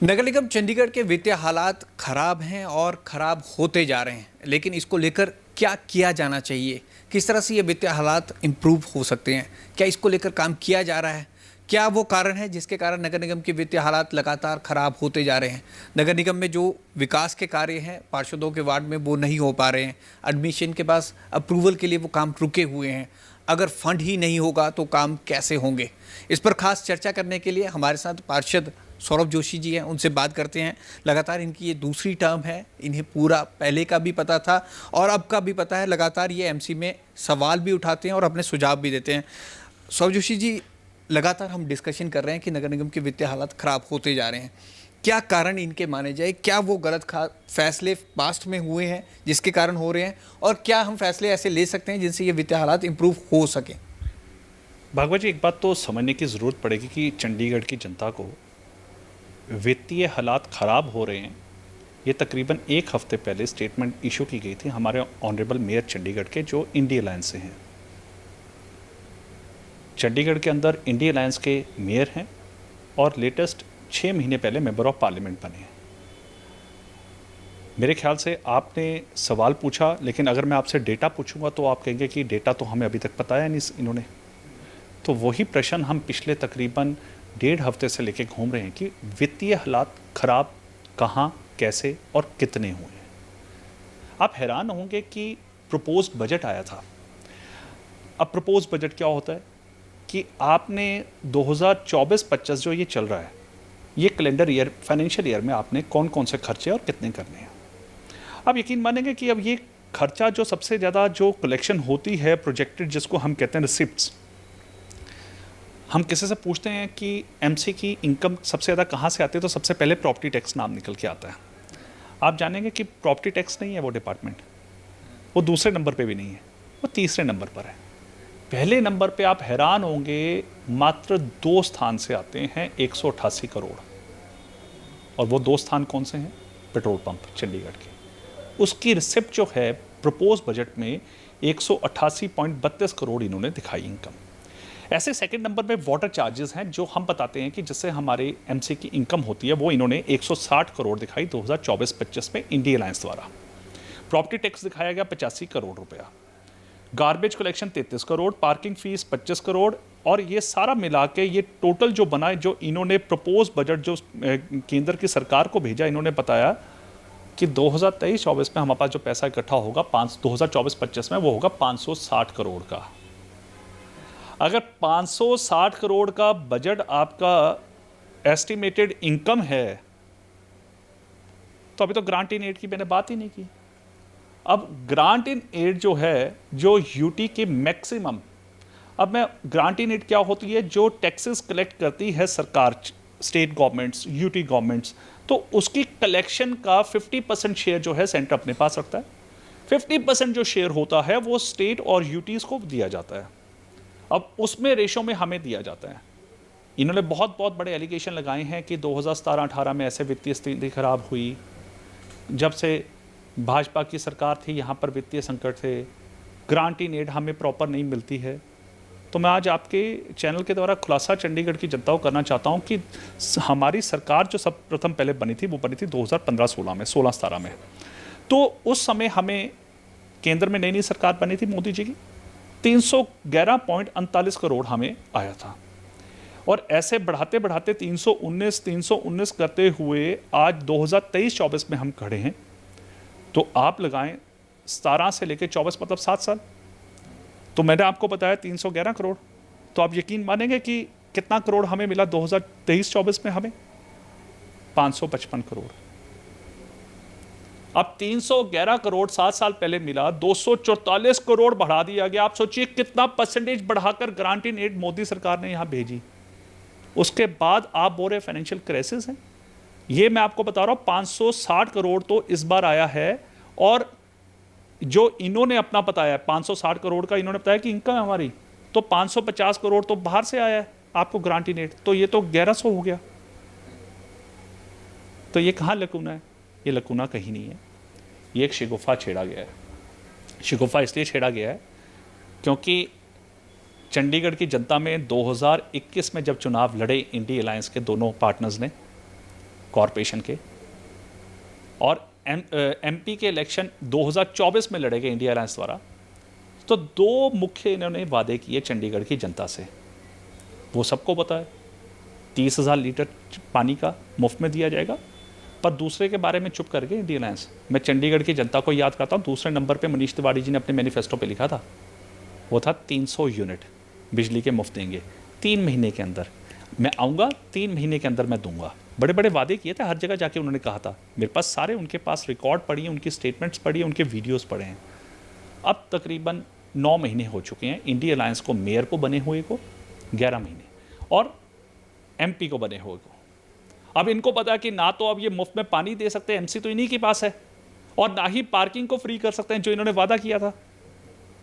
नगर निगम चंडीगढ़ के वित्तीय हालात खराब हैं और खराब होते जा रहे हैं, लेकिन इसको लेकर क्या किया जाना चाहिए? किस तरह से ये वित्तीय हालात इम्प्रूव हो सकते हैं? क्या इसको लेकर काम किया जा रहा है? क्या वो कारण है जिसके कारण नगर निगम के वित्तीय हालात लगातार खराब होते जा रहे हैं? नगर निगम में जो विकास के कार्य हैं पार्षदों के वार्ड में वो नहीं हो पा रहे हैं। एडमिशन के पास अप्रूवल के लिए वो काम रुके हुए हैं। अगर फंड ही नहीं होगा तो काम कैसे होंगे? इस पर खास चर्चा करने के लिए हमारे साथ पार्षद सौरभ जोशी जी हैं, उनसे बात करते हैं। लगातार इनकी ये दूसरी टर्म है, इन्हें पूरा पहले का भी पता था और अब का भी पता है। लगातार ये एमसी में सवाल भी उठाते हैं और अपने सुझाव भी देते हैं। सौरभ जोशी जी, लगातार हम डिस्कशन कर रहे हैं कि नगर निगम के वित्तीय हालात खराब होते जा रहे हैं। क्या कारण इनके माने जाए? क्या वो गलत फैसले पास्ट में हुए हैं जिसके कारण हो रहे हैं, और क्या हम फैसले ऐसे ले सकते हैं जिनसे ये वित्तीय हालात इंप्रूव हो सकें? भागवत जी, एक बात तो समझने की ज़रूरत पड़ेगी कि चंडीगढ़ की जनता को वित्तीय हालात ख़राब हो रहे हैं, ये तकरीबन एक हफ़्ते पहले स्टेटमेंट इशू की गई थी हमारे ऑनरेबल मेयर चंडीगढ़ के, जो इंडी अलायंस से हैं। चंडीगढ़ के अंदर इंडी अलायंस के मेयर हैं और लेटेस्ट 6 महीने पहले मेंबर ऑफ पार्लियामेंट बने हैं। मेरे ख्याल से आपने सवाल पूछा, लेकिन अगर मैं आपसे डेटा पूछूंगा तो आप कहेंगे कि डेटा तो हमें अभी तक बताया नहीं इन्होंने। तो वही प्रश्न हम पिछले तकरीबन 1.5 हफ्ते से लेके घूम रहे हैं कि वित्तीय हालात खराब कहाँ, कैसे और कितने हुए हैं। आप हैरान होंगे कि प्रपोज्ड बजट आया था। अब प्रपोज्ड बजट क्या होता है कि आपने 2024-25 जो ये चल रहा है, ये कैलेंडर ईयर, फाइनेंशियल ईयर में आपने कौन कौन से खर्चे और कितने करने हैं। आप यकीन मानेंगे कि अब ये खर्चा जो सबसे ज़्यादा जो कलेक्शन होती है प्रोजेक्टेड, जिसको हम कहते हैं रिसिप्ट्स, हम किसी से पूछते हैं कि एमसी की इनकम सबसे ज़्यादा कहाँ से आती है, तो सबसे पहले प्रॉपर्टी टैक्स नाम निकल के आता है। आप जानेंगे कि प्रॉपर्टी टैक्स नहीं है वो डिपार्टमेंट, वो दूसरे नंबर पे भी नहीं है, वो तीसरे नंबर पर है। पहले नंबर पे आप हैरान होंगे, मात्र 2 स्थान से आते हैं 188 करोड़। और वो 2 स्थान कौन से हैं? पेट्रोल पंप चंडीगढ़ के। उसकी रिसिप्ट जो है प्रपोज बजट में 188.32 करोड़ इन्होंने दिखाई इनकम। ऐसे सेकंड नंबर पे वाटर चार्जेस हैं, जो हम बताते हैं कि जिससे हमारे एमसी की इनकम होती है, वो इन्होंने 160 करोड़ दिखाई 2024-25 में इंडी अलायंस द्वारा। प्रॉपर्टी टैक्स दिखाया गया 85 करोड़ रुपया, garbage collection 33 crore, parking fees 25 crore, और ये सारा मिला के ये टोटल जो बना है, जो इन्होंने प्रपोज बजट जो केंद्र की सरकार को भेजा, इन्होंने बताया कि 2023-24 में हमारे पास जो पैसा इकट्ठा होगा 2024-25 में वो होगा 560 करोड़ का। अगर 560 करोड़ का बजट आपका एस्टिमेटेड इनकम है, तो अभी तो ग्रांट इन एड की मैंने बात ही नहीं की। अब ग्रांट इन एड जो है, जो यूटी की मैक्सिमम, अब मैं ग्रांट इन एड क्या होती है, जो टैक्सेस कलेक्ट करती है सरकार, स्टेट गवर्नमेंट्स, यूटी गवर्नमेंट्स, तो उसकी कलेक्शन का 50% शेयर जो है सेंटर अपने पास रखता है। 50% जो शेयर होता है वो स्टेट और यूटीज को दिया जाता है। अब उसमें रेशो में हमें दिया जाता है। इन्होंने बहुत बहुत बड़े एलिगेशन लगाए हैं कि 2017-18 में ऐसे वित्तीय स्थिति खराब हुई, जब से भाजपा की सरकार थी यहाँ पर वित्तीय संकट थे, ग्रांट इन एड हमें प्रॉपर नहीं मिलती है। तो मैं आज आपके चैनल के द्वारा खुलासा चंडीगढ़ की जनता को करना चाहता हूँ कि हमारी सरकार जो सब प्रथम पहले बनी थी, वो बनी थी 2015-16 में, 16-17 में। तो उस समय हमें केंद्र में नई नई सरकार बनी थी मोदी जी की, 311.39 करोड़ हमें आया था। और ऐसे बढ़ाते बढ़ाते 319 करते हुए आज 2023-24 में हम खड़े हैं। तो आप लगाएं 17 से लेकर 24, मतलब 7 साल। तो मैंने आपको बताया 311 करोड़, तो आप यकीन मानेंगे कि कितना करोड़ हमें मिला 2023-24 में? हमें 555 करोड़। अब 311 करोड़ 7 साल पहले मिला, 244 करोड़ बढ़ा दिया गया। आप सोचिए कितना परसेंटेज बढ़ाकर ग्रांट इन एड मोदी सरकार ने यहां भेजी। उसके बाद आप बोल रहे फाइनेंशियल क्राइसिस है। ये मैं आपको बता रहा हूं, 560 करोड़ तो इस बार आया है। और जो इन्होंने अपना बताया 560 करोड़ का, इन्होंने बताया कि इनकम है हमारी, तो 550 करोड़ तो बाहर से आया है आपको ग्रांट इन एड, तो ये तो 1100 हो गया। तो ये कहाँ लकूना है? ये लकूना कहीं नहीं है, ये एक शिगुफा छेड़ा गया है। शिगुफा इसलिए छेड़ा गया है क्योंकि चंडीगढ़ की जनता में 2021 में जब चुनाव लड़े इंडी अलायंस के दोनों पार्टनर्स ने, कॉरपोरेशन के, और एमपी के इलेक्शन 2024 में लड़े गए इंडिया अलायंस द्वारा, तो 2 मुख्य इन्होंने वादे किए चंडीगढ़ की जनता से, वो सबको पता है। 30,000 लीटर पानी का मुफ्त में दिया जाएगा, पर दूसरे के बारे में चुप कर गए इंडिया अलायंस। मैं चंडीगढ़ की जनता को याद करता हूँ, दूसरे नंबर पे मनीष तिवारी जी ने अपने मैनिफेस्टो पे लिखा था, वो था 300 यूनिट बिजली के मुफ्त देंगे 3 महीने के अंदर। मैं आऊँगा 3 महीने के अंदर मैं दूंगा। बड़े बड़े वादे किए थे, हर जगह जाके उन्होंने कहा था। मेरे पास सारे उनके पास रिकॉर्ड पड़ी हैं, उनकी स्टेटमेंट्स पड़ी हैं, उनके वीडियोस पड़े हैं। अब तकरीबन 9 महीने हो चुके हैं इंडिया अलायंस को, मेयर को बने हुए को 11 महीने, और एमपी को बने हुए को। अब इनको पता है कि ना तो अब ये मुफ्त में पानी दे सकते हैं, एमसी तो इन्हीं के पास है, और ना ही पार्किंग को फ्री कर सकते हैं जो इन्होंने वादा किया था।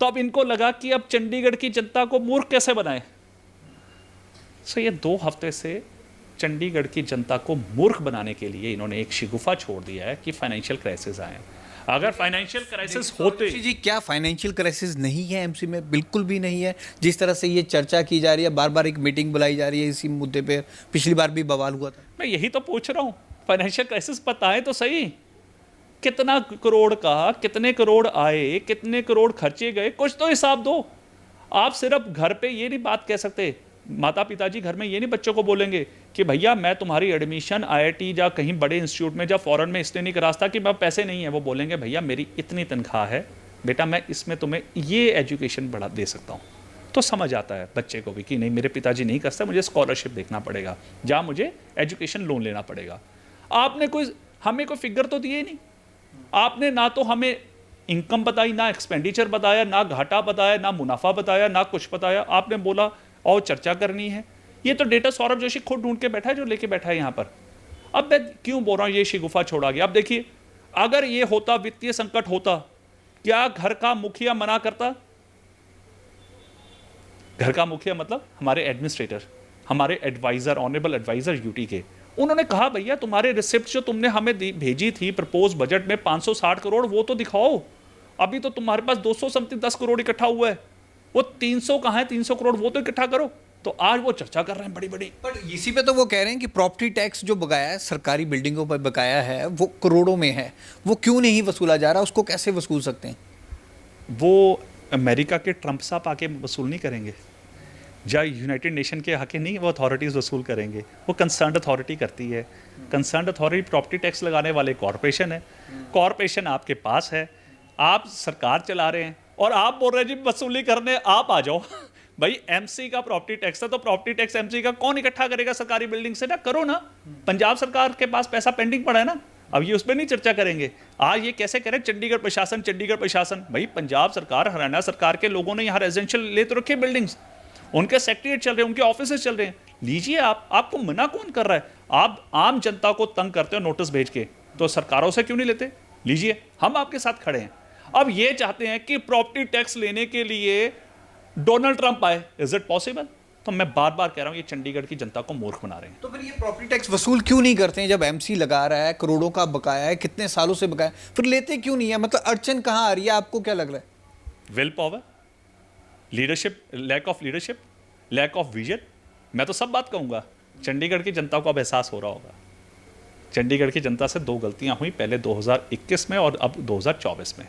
तो अब इनको लगा कि अब चंडीगढ़ की जनता को मूर्ख कैसे बनाए। सो ये 2 हफ्ते से चंडीगढ़ की जनता को मूर्ख बनाने के लिए इन्होंने एक शिगुफा छोड़ दिया है कि फाइनेंशियल क्राइसिस आए। अगर फाइनेंशियल क्राइसिस होते जी, क्या फाइनेंशियल क्राइसिस नहीं है एमसी में? बिल्कुल भी नहीं है। जिस तरह से ये चर्चा की जा रही है, बार बार एक मीटिंग बुलाई जा रही है इसी मुद्दे पे, पिछली बार भी बवाल हुआ था। मैं यही तो पूछ रहा हूँ, फाइनेंशियल क्राइसिस बताएं तो सही। कितना करोड़ का, कितने करोड़ आए, कितने करोड़ खर्चे गए, कुछ तो हिसाब दो। आप सिर्फ घर पे ये नहीं बात कह सकते, माता पिताजी घर में ये नहीं बच्चों को बोलेंगे कि भैया मैं तुम्हारी एडमिशन आईआईटी या कहीं बड़े इंस्टीट्यूट में या फॉरेन में इसलिए नहीं करा सकता कि मैं पैसे नहीं है। वो बोलेंगे भैया मेरी इतनी तनख्वाह है बेटा, मैं इसमें तुम्हें ये एजुकेशन बढ़ा दे सकता हूँ। तो समझ आता है बच्चे को भी कि नहीं, मेरे पिताजी नहीं कर सकते, मुझे स्कॉलरशिप देखना पड़ेगा, जहाँ मुझे एजुकेशन लोन लेना पड़ेगा। आपने हमें कोई फिगर तो दिए नहीं। आपने ना तो हमें इनकम बताई, ना एक्सपेंडिचर बताया, ना घाटा बताया, ना मुनाफा बताया, ना कुछ बताया। आपने बोला और चर्चा करनी है। ये तो डेटा सौरभ जोशी खुद ढूंढ के बैठा है, जो लेके बैठा है यहाँ पर। अब मैं क्यों बोल रहा हूँ ये शिगुफा छोड़ा गया। अब देखिए, अगर ये होता, वित्तीय संकट होता, क्या घर का मुखिया मना करता? घर का मुखिया मतलब हमारे एडमिनिस्ट्रेटर, हमारे एडवाइजर, ऑनरेबल एडवाइजर यूटी के, उन्होंने कहा भैया तुम्हारे रिसिप्ट जो तुमने हमें भेजी थी प्रपोज बजट में 560 करोड़, वो तो दिखाओ। अभी तो तुम्हारे पास 200 समथिंग 10 करोड़ इकट्ठा हुआ है, वो 300 कहाँ है? 300 करोड़ वो तो इकट्ठा करो। तो आज वो चर्चा कर रहे हैं बड़ी बड़ी। पर इसी पे तो वो कह रहे हैं कि प्रॉपर्टी टैक्स जो बकाया है, सरकारी बिल्डिंगों पर बकाया है, वो करोड़ों में है, वो क्यों नहीं वसूला जा रहा? उसको कैसे वसूल सकते हैं? वो अमेरिका के ट्रंप साहब आके वसूल नहीं करेंगे, या यूनाइटेड नेशन के आके नहीं वो अथॉरिटीज़ वसूल करेंगे, वो कंसर्न अथॉरिटी करती है। कंसर्न अथॉरिटी प्रॉपर्टी टैक्स लगाने वाले कॉरपोरेशन है। कॉरपोरेशन आपके पास है, आप सरकार चला रहे हैं, और आप बोल रहे हैं जी वसूली करने आप आ जाओ। भाई एमसी का प्रॉपर्टी टैक्स है, तो प्रॉपर्टी टैक्स एमसी का कौन इकट्ठा करेगा? सरकारी बिल्डिंग से ना करो ना। पंजाब सरकार के पास पैसा पेंडिंग पड़ा है ना, अब ये उस पर नहीं चर्चा करेंगे। आज ये कैसे करें चंडीगढ़ प्रशासन, चंडीगढ़ प्रशासन। भाई पंजाब सरकार, हरियाणा सरकार के लोगों ने यहाँ रेजिडेंशियल ले तो रखे बिल्डिंग्स, उनके सेक्रेटरीट चल रहे हैं, उनके ऑफिस चल रहे हैं, लीजिए। आपको मना कौन कर रहा है? आप आम जनता को तंग करते हो नोटिस भेज के, तो सरकारों से क्यों नहीं लेते? लीजिए, हम आपके साथ खड़े हैं। अब ये चाहते हैं कि प्रॉपर्टी टैक्स लेने के लिए डोनाल्ड ट्रंप आए। Is it possible? तो मैं बार बार कह रहा हूं ये चंडीगढ़ की जनता को मूर्ख बना रहे हैं। तो फिर ये प्रॉपर्टी टैक्स वसूल क्यों नहीं करते हैं? जब एमसी लगा रहा है, करोड़ों का बकाया है, कितने सालों से बकाया, फिर लेते क्यों नहीं है? मतलब अड़चन कहाँ आ रही है, आपको क्या लग रहा है? Will power, leadership, lack of leadership, lack of vision. मैं तो सब बात कहूंगा। चंडीगढ़ की जनता को अब एहसास हो रहा होगा। चंडीगढ़ की जनता से 2 गलतियां हुई, पहले 2021 में और अब 2024 में।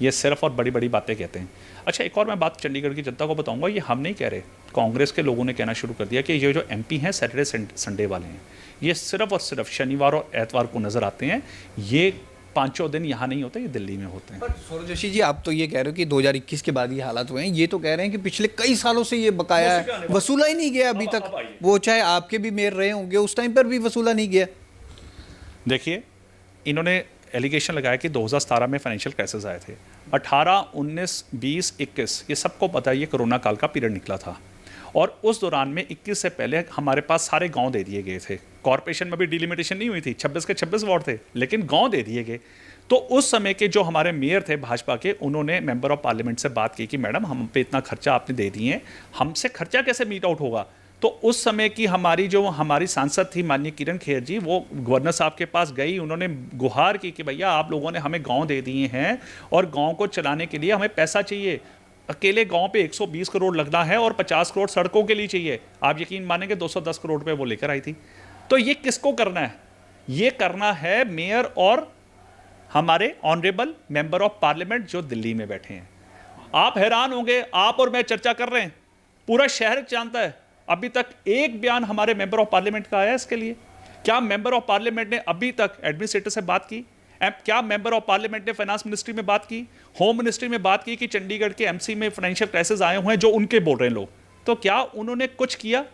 ये सिर्फ और बड़ी बड़ी बातें कहते हैं। अच्छा, एक और मैं बात चंडीगढ़ की जनता को बताऊंगा, ये हम नहीं कह रहे, कांग्रेस के लोगों ने कहना शुरू कर दिया कि ये जो एमपी हैं सैटरडे संडे वाले हैं, ये सिर्फ और सिर्फ शनिवार और एतवार को नजर आते हैं। ये 5 दिन यहाँ नहीं होते, ये दिल्ली में होते हैं। पर सौरभ जोशी जी, आप तो ये कह रहे हो कि 2021 के बाद ये हालात हुए हैं, ये तो कह रहे हैं कि पिछले कई सालों से ये बकाया है, वसूला ही नहीं गया अभी तक। वो चाहे आपके भी मेयर रहे होंगे, उस टाइम पर भी वसूला नहीं गया। देखिए, इन्होंने एलिगेशन लगाया कि 2017 में फाइनेंशियल क्राइसिस आए थे, 18, 19, 20, 21, ये सबको पता है, ये कोरोना काल का पीरियड निकला था। और उस दौरान में 21 से पहले हमारे पास सारे गांव दे दिए गए थे। कॉर्पोरेशन में भी डिलिमिटेशन नहीं हुई थी, 26 के 26 वार्ड थे, लेकिन गांव दे दिए गए। तो उस समय के जो हमारे मेयर थे भाजपा के, उन्होंने मेंबर ऑफ पार्लियामेंट से बात की कि मैडम हम पे इतना खर्चा आपने दे दिए, हमसे खर्चा कैसे मीट आउट होगा? तो उस समय की हमारी सांसद थी माननीय किरण खेर जी, वो गवर्नर साहब के पास गई, उन्होंने गुहार की कि भैया आप लोगों ने हमें गांव दे दिए हैं और गांव को चलाने के लिए हमें पैसा चाहिए। अकेले गांव पे 120 करोड़ लगना है और 50 करोड़ सड़कों के लिए चाहिए। आप यकीन मानेंगे 210 करोड़ पे वो लेकर आई थी। तो ये किसको करना है? ये करना है मेयर और हमारे ऑनरेबल मेंबर ऑफ पार्लियामेंट जो दिल्ली में बैठे हैं। आप हैरान होंगे, आप और मैं चर्चा कर रहे हैं, पूरा शहर जानता है, अभी तक एक बयान हमारे मेंबर ऑफ पार्लियामेंट का आया इसके लिए? क्या मेंबर ऑफ पार्लियामेंट ने अभी तक एडमिनिस्ट्रेटर से बात की? क्या मेंबर ऑफ पार्लियामेंट ने फाइनेंस मिनिस्ट्री में बात की, होम मिनिस्ट्री में बात की कि चंडीगढ़ के एमसी में फाइनेंशियल क्राइसिस आए हुए हैं जो उनके बोल रहे हैं लोग? तो क्या उन्होंने कुछ किया?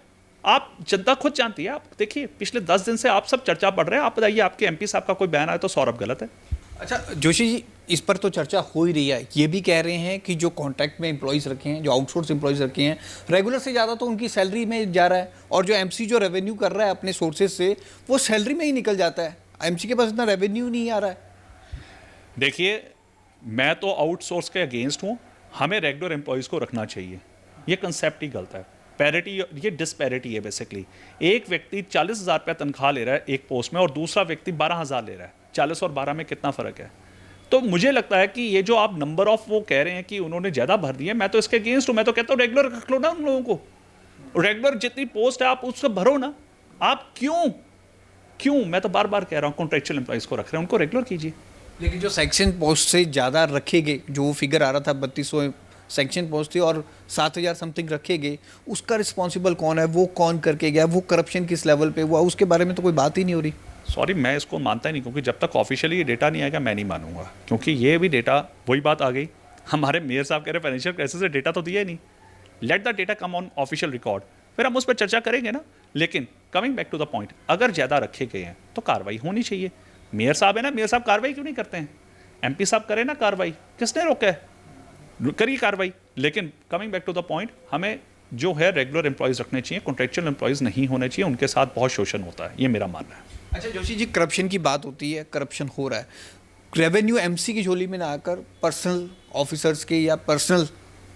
आप जनता खुद जानती है। आप देखिए पिछले 10 दिन से आप सब चर्चा पढ़ रहे हैं। आप बताइए आपके एमपी साहब का कोई बयान आया तो सौरभ गलत है? अच्छा जोशी जी, इस पर तो चर्चा हो ही रही है। ये भी कह रहे हैं कि जो कॉन्ट्रैक्ट में एम्प्लॉयज़ रखे हैं, जो आउटसोर्स एम्प्लॉयज़ रखे हैं, रेगुलर से ज़्यादा तो उनकी सैलरी में जा रहा है, और जो एमसी जो रेवेन्यू कर रहा है अपने सोर्सेज से, वो सैलरी में ही निकल जाता है। एमसी के पास इतना रेवेन्यू नहीं आ रहा है। देखिए, मैं तो आउटसोर्स के अगेंस्ट हूँ। हमें रेगुलर एम्प्लॉयज़ को रखना चाहिए। ये कंसेप्ट ही गलत है। पैरिटी, ये डिस्पैरिटी है बेसिकली। एक व्यक्ति 40,000 रुपये तनख्वाह ले रहा है एक पोस्ट में और दूसरा व्यक्ति 12,000 ले रहा है। 40 और 12 में कितना फ़र्क है? तो मुझे लगता है कि ये जो आप नंबर ऑफ वो कह रहे हैं कि उन्होंने ज़्यादा भर दिए, मैं तो इसके अगेंस्ट हूँ। मैं तो कहता हूँ रेगुलर रख लो ना उन लोगों को। रेगुलर जितनी पोस्ट है आप उसको भरो ना। आप क्यों मैं तो बार बार कह रहा हूँ कॉन्ट्रेक्चुअल एम्प्लॉयज़ को रख रहे हैं, उनको रेगुलर कीजिए। लेकिन जो सेक्शन पोस्ट से ज़्यादा रखे गए, जो फिगर आ रहा था 3200 सेक्शन पोस्ट थी और 7,000 समथिंग रखे गए, उसका रिस्पॉन्सिबल कौन है? वो कौन करके गया? वो करप्शन किस लेवल पे हुआ? उसके बारे में तो कोई बात ही नहीं हो रही। सॉरी, मैं इसको मानता ही नहीं, क्योंकि जब तक ऑफिशियली ये डेटा नहीं आएगा मैं नहीं मानूंगा। क्योंकि ये भी डेटा, वही बात आ गई, हमारे मेयर साहब कह रहे फाइनेंशियल क्राइसिस से डेटा तो दिया ही नहीं। Let the data come on official record, फिर हम उस पर चर्चा करेंगे ना। लेकिन coming back to the point, अगर ज़्यादा रखे गए हैं तो कार्रवाई होनी चाहिए। मेयर साहब है ना, मेयर साहब कार्रवाई क्यों नहीं करते हैं? एमपी साहब करें ना कार्रवाई, किसने रोका है? करिए कार्रवाई। लेकिन coming back to the point, हमें जो है रेगुलर एम्प्लॉयज़ रखने चाहिए, कॉन्ट्रेक्चुअल एम्प्लॉयज़ नहीं होने चाहिए। उनके साथ बहुत शोषण होता है, ये मेरा मानना है। अच्छा जोशी जी, करप्शन की बात होती है, करप्शन हो रहा है, रेवेन्यू एमसी की झोली में ना आकर पर्सनल ऑफिसर्स के या पर्सनल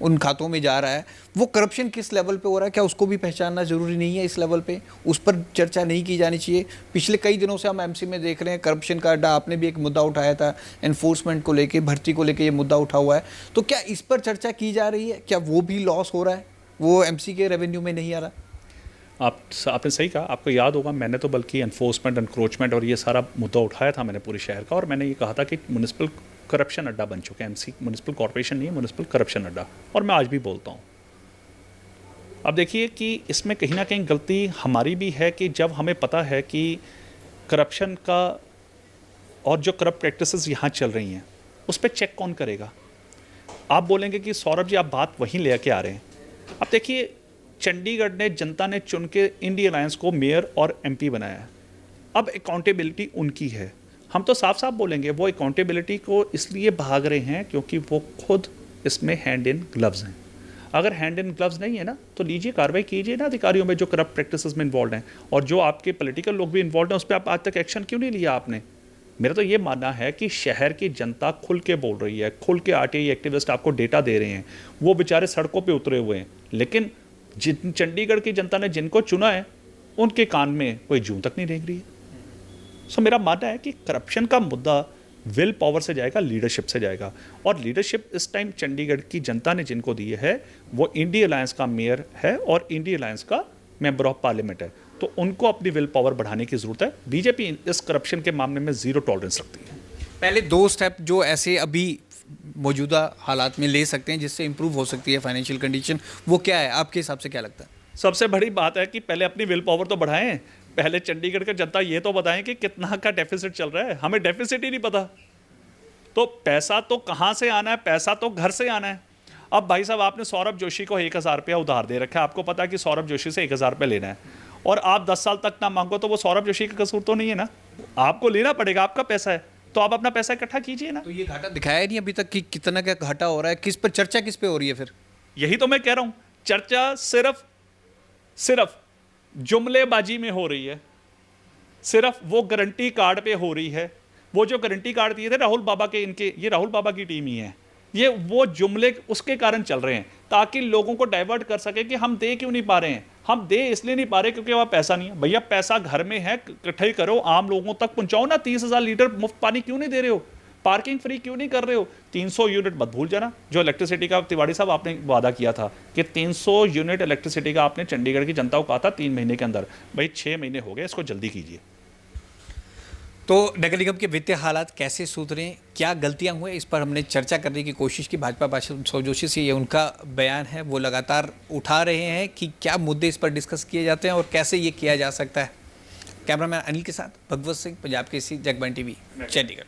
उन खातों में जा रहा है। वो करप्शन किस लेवल पे हो रहा है? क्या उसको भी पहचानना ज़रूरी नहीं है? इस लेवल पे उस पर चर्चा नहीं की जानी चाहिए? पिछले कई दिनों से हम एमसी में देख रहे हैं करप्शन का अड्डा। आपने भी एक मुद्दा उठाया था एनफोर्समेंट को लेके, भर्ती को लेके ये मुद्दा उठा हुआ है। तो क्या इस पर चर्चा की जा रही है? क्या वो भी लॉस हो रहा है, वो एमसी के रेवेन्यू में नहीं आ रहा? आपने सही कहा। आपको याद होगा मैंने तो बल्कि एनफोर्समेंट, एनक्रोचमेंट और ये सारा मुद्दा उठाया था मैंने पूरे शहर का, और मैंने ये कहा था कि म्यूनिसिपल करप्शन अड्डा बन चुके हैं एमसी। म्यूनिसिपल कॉर्पोरेशन नहीं है, म्यूनिसिपल करप्शन अड्डा। और मैं आज भी बोलता हूँ। अब देखिए कि इसमें कहीं ना कहीं गलती हमारी भी है कि जब हमें पता है कि करप्शन का और जो करप्ट प्रैक्टिसेस यहाँ चल रही हैं उस पर चेक कौन करेगा? आप बोलेंगे कि सौरभ जी आप बात वहीं ले आके आ रहे हैं। अब देखिए, चंडीगढ़ ने, जनता ने चुन के इंडी अलायंस को मेयर और एमपी बनाया है। अब अकाउंटेबिलिटी उनकी है। हम तो साफ साफ बोलेंगे वो अकाउंटेबिलिटी को इसलिए भाग रहे हैं क्योंकि वो खुद इसमें हैंड इन ग्लव्स हैं। अगर हैंड इन ग्लव्स नहीं है ना तो लीजिए कार्रवाई कीजिए ना अधिकारियों में जो करप्ट प्रैक्टिसेस में इन्वॉल्व हैं, और जो आपके पॉलिटिकल लोग भी इन्वॉल्व हैं उस पर आप आज तक एक्शन क्यों नहीं लिया आपने? मेरा तो ये मानना है कि शहर की जनता खुल के बोल रही है, खुल के आरटीआई एक्टिविस्ट आपको डेटा दे रहे हैं, वो बेचारे सड़कों पर उतरे हुए हैं। लेकिन जिन चंडीगढ़ की जनता ने जिनको चुना है उनके कान में कोई जूं तक नहीं रेंग रही है। सो मेरा मानना है कि करप्शन का मुद्दा विल पावर से जाएगा, लीडरशिप से जाएगा। और लीडरशिप इस टाइम चंडीगढ़ की जनता ने जिनको दी है वो इंडी अलायंस का मेयर है और इंडी अलायंस का मेंबर ऑफ पार्लियामेंट है। तो उनको अपनी विल पावर बढ़ाने की ज़रूरत है। बीजेपी इस करप्शन के मामले में ज़ीरो टॉलरेंस रखती है। पहले 2 स्टेप जो ऐसे अभी मौजूदा हालात में ले सकते हैं जिससे इंप्रूव हो सकती है फाइनेंशियल कंडीशन, वो क्या है आपके हिसाब से? क्या लगता है? सबसे बड़ी बात है कि पहले अपनी विल पावर तो बढ़ाएं। पहले चंडीगढ़ का जनता ये तो बताएं कि कितना का डेफिसिट चल रहा है। हमें डेफिसिट ही नहीं पता। तो पैसा तो कहाँ से आना है? पैसा तो घर से आना है। अब भाई साहब आपने सौरभ जोशी को 1,000 रुपया उधार दे रखा है। आपको पता है कि सौरभ जोशी से 1,000 रुपये लेना है और आप 10 साल तक ना मांगो तो वो सौरभ जोशी का कसूर तो नहीं है ना? आपको लेना पड़ेगा, आपका पैसा है, तो आप अपना पैसा इकट्ठा कीजिए ना। तो ये घाटा दिखाया नहीं अभी तक कि कितना क्या घाटा हो रहा है? किस पर चर्चा, किस पे हो रही है फिर? यही तो मैं कह रहा हूँ, चर्चा सिर्फ जुमलेबाजी में हो रही है। सिर्फ वो गारंटी कार्ड पे हो रही है। वो जो गारंटी कार्ड दिए थे राहुल बाबा के, इनके, ये राहुल बाबा की टीम ही है। ये वो जुमले उसके कारण चल रहे हैं ताकि लोगों को डाइवर्ट कर सके कि हम दे क्यों नहीं पा रहे हैं। हम दे इसलिए नहीं पा रहे क्योंकि वहाँ पैसा नहीं है। भैया पैसा घर में है, इकट्ठा ही करो, आम लोगों तक पहुंचाओ ना। 30,000 लीटर मुफ्त पानी क्यों नहीं दे रहे हो? पार्किंग फ्री क्यों नहीं कर रहे हो? 300 यूनिट मत भूल जाना जो इलेक्ट्रिसिटी का तिवाड़ी साहब आपने वादा किया था कि 300 यूनिट इलेक्ट्रिसिटी का आपने चंडीगढ़ की जनता को कहा था 3 महीने के अंदर। भाई 6 महीने हो गए, इसको जल्दी कीजिए। तो नगर निगम के वित्तीय हालात कैसे सुधरें, क्या गलतियां हुए, इस पर हमने चर्चा करने की कोशिश की। भाजपा पार्षद सौरभ जोशी से ये उनका बयान है, वो लगातार उठा रहे हैं कि क्या मुद्दे इस पर डिस्कस किए जाते हैं और कैसे ये किया जा सकता है। कैमरामैन अनिल के साथ भगवत सिंह, पंजाब केसरी, जगबानी टीवी, चंडीगढ़।